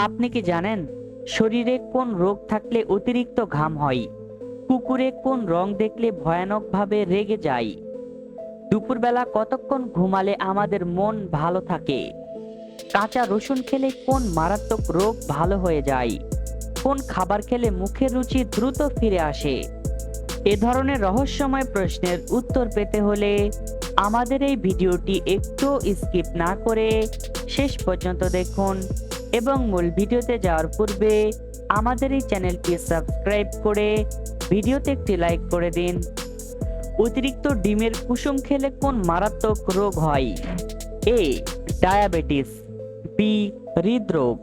আপনি কি জানেন শরীরে কোন রোগ থাকলে অতিরিক্ত ঘাম হয়? কুকুরে কোন রং দেখলে ভয়ানকভাবে রেগে যায়? দুপুরবেলা কতক্ষণ ঘুমালে আমাদের মন ভালো থাকে? কাঁচা রসুন খেলে কোন মারাত্মক রোগ ভালো হয়ে যায়? কোন খাবার খেলে মুখের রুচি দ্রুত ফিরে আসে? এ ধরনের রহস্যময় প্রশ্নের উত্তর পেতে হলে আমাদের এই ভিডিওটি একটু স্কিপ না করে শেষ পর্যন্ত দেখুন এবং মূল ভিডিওতে যাওয়ার পূর্বে আমাদের এই চ্যানেলটি সাবস্ক্রাইব করে ভিডিওতে একটি লাইক করে দিন। অতিরিক্ত ডিমের কুসুম খেলে কোন মারাত্মক রোগ হয়? এ ডায়াবেটিস, বি হৃদরোগ,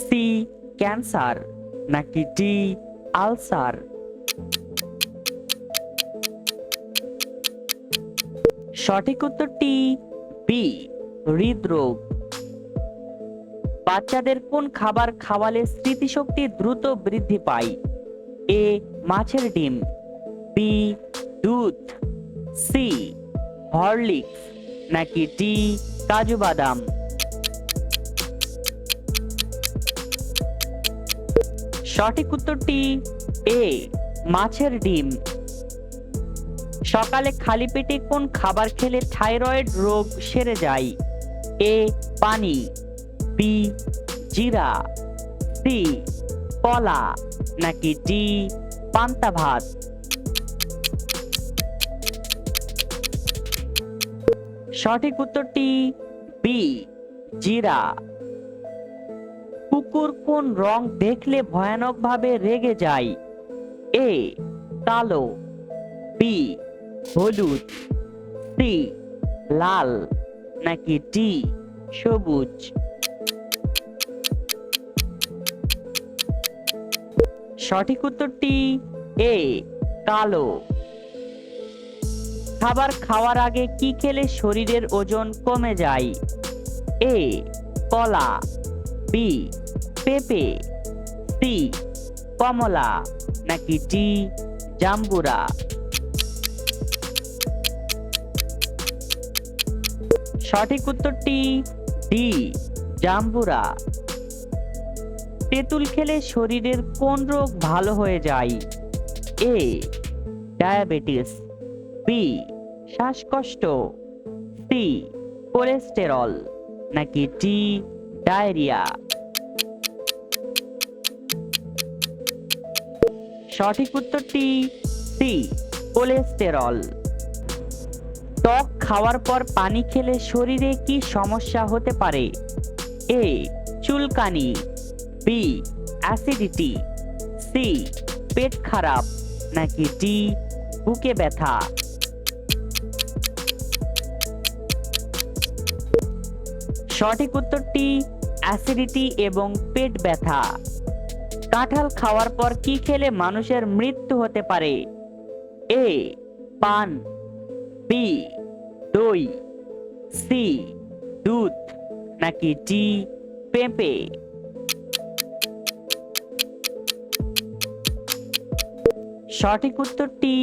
সি ক্যান্সার, নাকি ডি আলসার? সঠিক উত্তরটি বি হৃদরোগ। বাচ্চাদের কোন খাবার খাওয়ালে স্মৃতিশক্তি দ্রুত বৃদ্ধি পায়? এ মাছের ডিম, বি দুধ, সি হরলিক্স, নাকি ডি কাজু বাদাম? সঠিক উত্তরটি এ মাছের ডিম। সকালে খালি পেটে কোন খাবার খেলে থাইরয়েড রোগ সেরে যায়? এ পানি, বি জিরা, সি কলা, নাকি ডি পান্তা ভাত? সঠিক উত্তরটি বি জিরা। কুকুর কোন রং দেখলে ভয়ানকভাবে রেগে যায়? এ কালো, বি হলুদ, সি লাল, নাকি ডি সবুজ? সঠিক উত্তরটি এ কালো। খাবার খাওয়ার আগে কি খেলে শরীরের ওজন কমে যায়? এ কলা, বি পেঁপে, সি কমলা, নাকি ডি জাম্বুরা? সঠিক উত্তরটি ডি জাম্বুরা। তেঁতুল খেলে শরীরের কোন রোগ ভালো হয়ে যায়? এ ডায়াবেটিস, বি শ্বাসকষ্ট, সি কোলেস্টেরল, নাকি ডি ডায়রিয়া? সঠিক উত্তরটি সি কোলেস্টেরল। টক খাওয়ার পর পানি খেলে শরীরে কি সমস্যা হতে পারে? এ চুলকানি, বি অ্যাসিডিটি, সি পেট খারাপ, নাকি ডি বুকে ব্যথা? সঠিক উত্তরটি অ্যাসিডিটি এবং পেট ব্যথা। কাঁঠাল খাওয়ার পর কি খেলে মানুষের মৃত্যু হতে পারে? এ পান, বি দই, সি দুধ, নাকি ডি পেঁপে? সঠিক উত্তরটি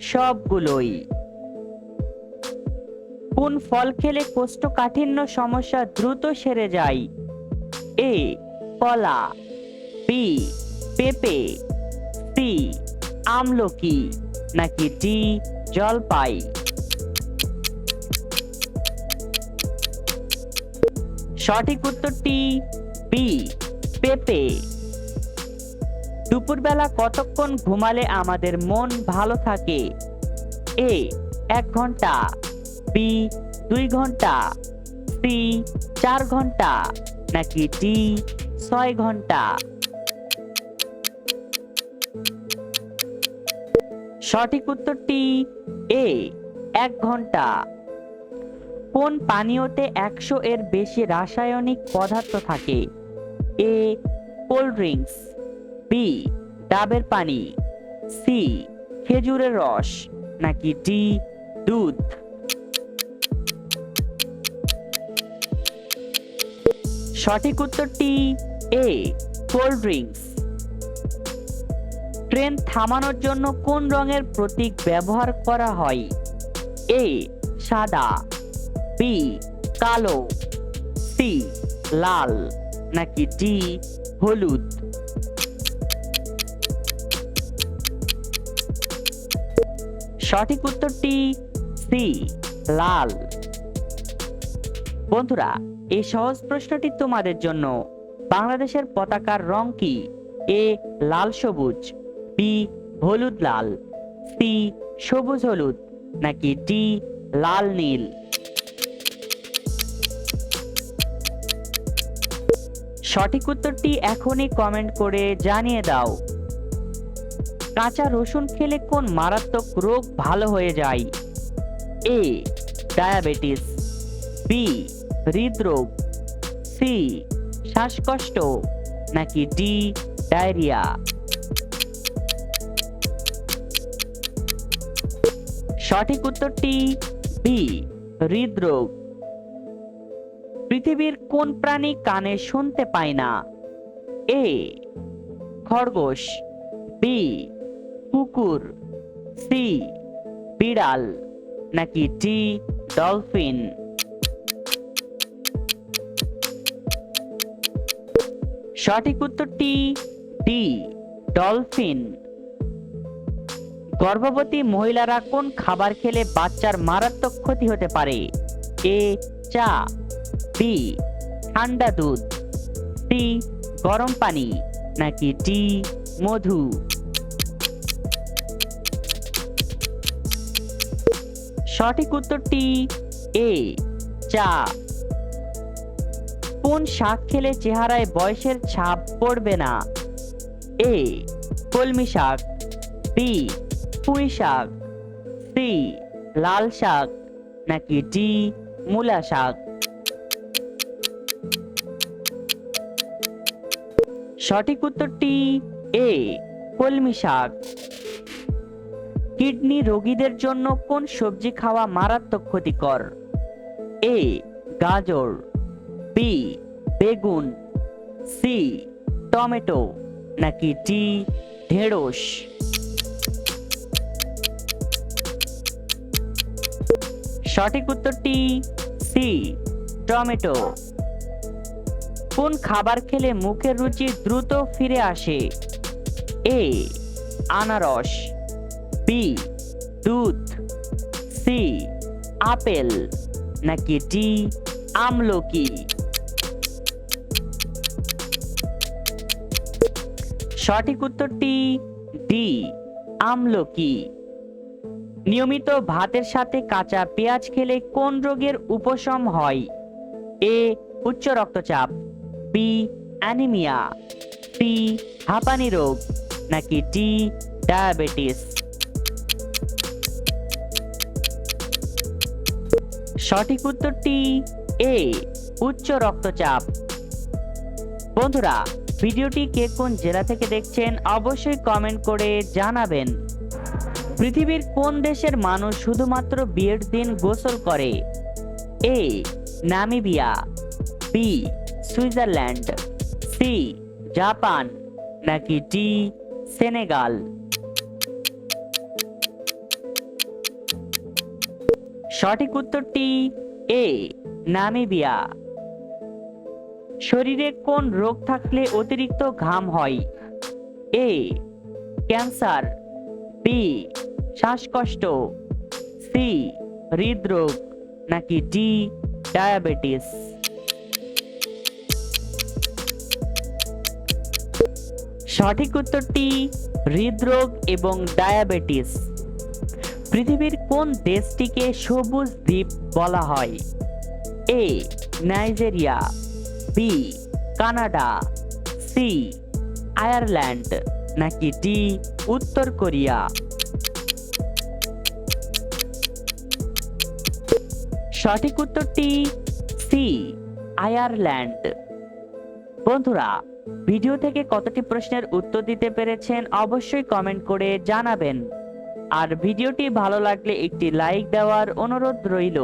সবগুলোই। কোন ফল খেলে কোষ্ঠকাঠিন্য সমস্যা দ্রুত সেরে যায়? এ কলা, বি পেঁপে, সি আমলকি, নাকি ডি জলপাই? সঠিক উত্তরটি বি পেঁপে। দুপুরবেলা কতক্ষণ ঘুমালে আমাদের মন ভালো থাকে? এ 1 ঘন্টা, বি 2 ঘন্টা, সি 4 ঘন্টা, নাকি ডি 6 ঘন্টা? সঠিক উত্তরটি এ 1 ঘন্টা। কোন পানীয়তে 100 এর বেশি রাসায়নিক পদার্থ থাকে? এ কোল্ড ড্রিঙ্কস, বি ডাবের পানি, সি খেজুরের রস, নাকি ডি দুধ? সঠিক উত্তরটি এ কোল্ড ড্রিঙ্কস। ট্রেন থামানোর জন্য কোন রঙের প্রতীক ব্যবহার করা হয়? এ সাদা, বি কালো, সি লাল, নাকি ডি হলুদ? সঠিক উত্তরটি সি লাল। বন্ধুরা, এই সহজ প্রশ্নটি তোমাদের জন্য। বাংলাদেশের পতাকার রং কি? এ লাল সবুজ, বি হলুদ লাল, সি সবুজ হলুদ, নাকি ডি লাল নীল? সঠিক উত্তরটি এখনই কমেন্ট করে জানিয়ে দাও। কাঁচা রসুন খেলে কোন মারাত্মক রোগ ভালো হয়ে যায়? এ ডায়াবেটিস, বি হৃদরোগ, সি শ্বাসকষ্ট, নাকি ডি ডায়রিয়া? সঠিক উত্তরটি বি হৃদরোগ। পৃথিবীর কোন প্রাণী কানে শুনতে পায় না? এ খরগোশ, বি কুকুর, সি বিড়াল, নাকি ডি ডলফিন? সঠিক উত্তরটি ডি ডলফিন। গর্ভবতী মহিলারা কোন খাবার খেলে বাচ্চার মারাত্মক ক্ষতি হতে পারে? এ চা, বি ঠান্ডা দুধ, সি গরম পানি, নাকি ডি মধু? সঠিক উত্তরটি এ চা। কোন শাক খেলে চেহারায় বয়সের ছাপ পড়বে না? এ কলমি শাক, বি পুঁই শাক, সি লাল শাক, নাকি ডি মূলা শাক? সঠিক উত্তরটি এ কলমি শাক। কিডনি রোগীদের জন্য কোন সবজি খাওয়া মারাত্মক ক্ষতিকর? এ গাজর, বি বেগুন, সি টমেটো, নাকি ডি ঢেঁড়স? সঠিক উত্তরটি সি টমেটো। কোন খাবার খেলে মুখের রুচি দ্রুত ফিরে আসে? এ আনারস, বি দুধ, সি আপেল, নাকি ডি আমলকি? সঠিক উত্তরটি ডি আমলকি। নিয়মিত ভাতের সাথে কাঁচা পেঁয়াজ খেলে কোন রোগের উপশম হয়? এ উচ্চ রক্তচাপ, বি অ্যানিমিয়া, সি হাঁপানি রোগ, নাকি ডি ডায়াবেটিস? সঠিক উত্তরটি এ উচ্চ রক্তচাপ। বন্ধুরা, ভিডিওটি কে কোন জেলা থেকে দেখছেন অবশ্যই কমেন্ট করে জানাবেন। পৃথিবীর কোন দেশের মানুষ শুধুমাত্র বিয়ের দিন গোসল করে? A Namibia, B Switzerland, C Japan, নাকি ডি সেনেগাল? সঠিক উত্তরটি এ নামিবিয়া। শরীরে কোন রোগ থাকলে অতিরিক্ত ঘাম হয়? এ ক্যান্সার, বি শ্বাসকষ্ট, সি হৃদরোগ, নাকি ডি ডায়াবেটিস? সঠিক উত্তরটি হৃদরোগ এবং ডায়াবেটিস। পৃথিবীর কোন দেশটিকে সবুজ দ্বীপ বলা হয়? A Nigeria, B Canada, C Ireland, নাকি ডি উত্তর কোরিয়া? সঠিক উত্তরটি সি আয়ারল্যান্ড। বন্ধুরা, ভিডিও থেকে কতটি প্রশ্নের উত্তর দিতে পেরেছেন অবশ্যই কমেন্ট করে জানাবেন। আর ভিডিওটি ভালো লাগলে একটি লাইক দেওয়ার অনুরোধ রইল।